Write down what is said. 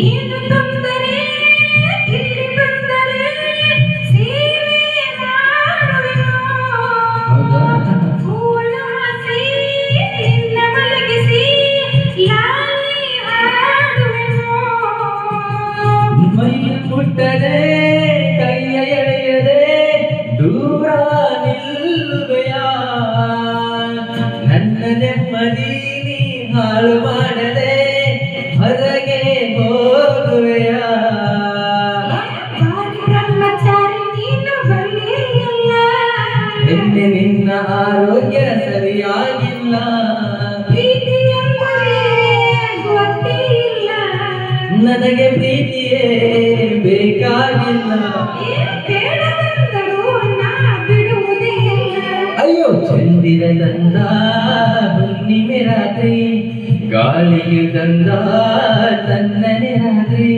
ಏನು ತೊಂದರೆ ಇಲ್ಲಿ ಬಂದರೆ ಸೇವೆ ಮಾಡುವೆನು ಹೂವಳ ಹಾಸಿ ನಿನ್ನ ಮಲಗಿಸಿ ಲಾಲಿ ಹಾಡುವೆನು ಮೈಯ ಮುಟ್ಟದೆ ಕೈಯ ಎಳೆಯದೆ ದೂರ ನಿಲ್ಲುವೆಯ ನನ್ನ ನೆಮ್ಮದಿ ನೀ ಹಾಳು ಮಾಡದೆ ಹೊರಗೆ ಹೋಗುವೆಯ ಬ್ರಹ್ಮಚಾರಿ ನೀನು ಬರಲಿಲ್ಲ ನಿನ್ನೆ ನಿನ್ನ ಆರೋಗ್ಯ ಸರಿಯಾಗಿಲ್ಲ ಪ್ರೀತಿ ಎಂದರೆ ಗೊತ್ತೇ ಇಲ್ಲ ನನಗೆ ಪ್ರೀತಿಯೇ ಬೇಕಾಗಿಲ್ಲ ಬೇಡವೆಂದರೂ ನಾ ಬಿಡುವುದೇ ಇಲ್ಲ ಅಯ್ಯೋ ಚಂದಿರ ತಂದ ಹುಣ್ಣಿಮೆ ರಾತ್ರಿ ಗಾಳಿಯು ತಂದ ತನ್ನನೆ ರಾತ್ರಿ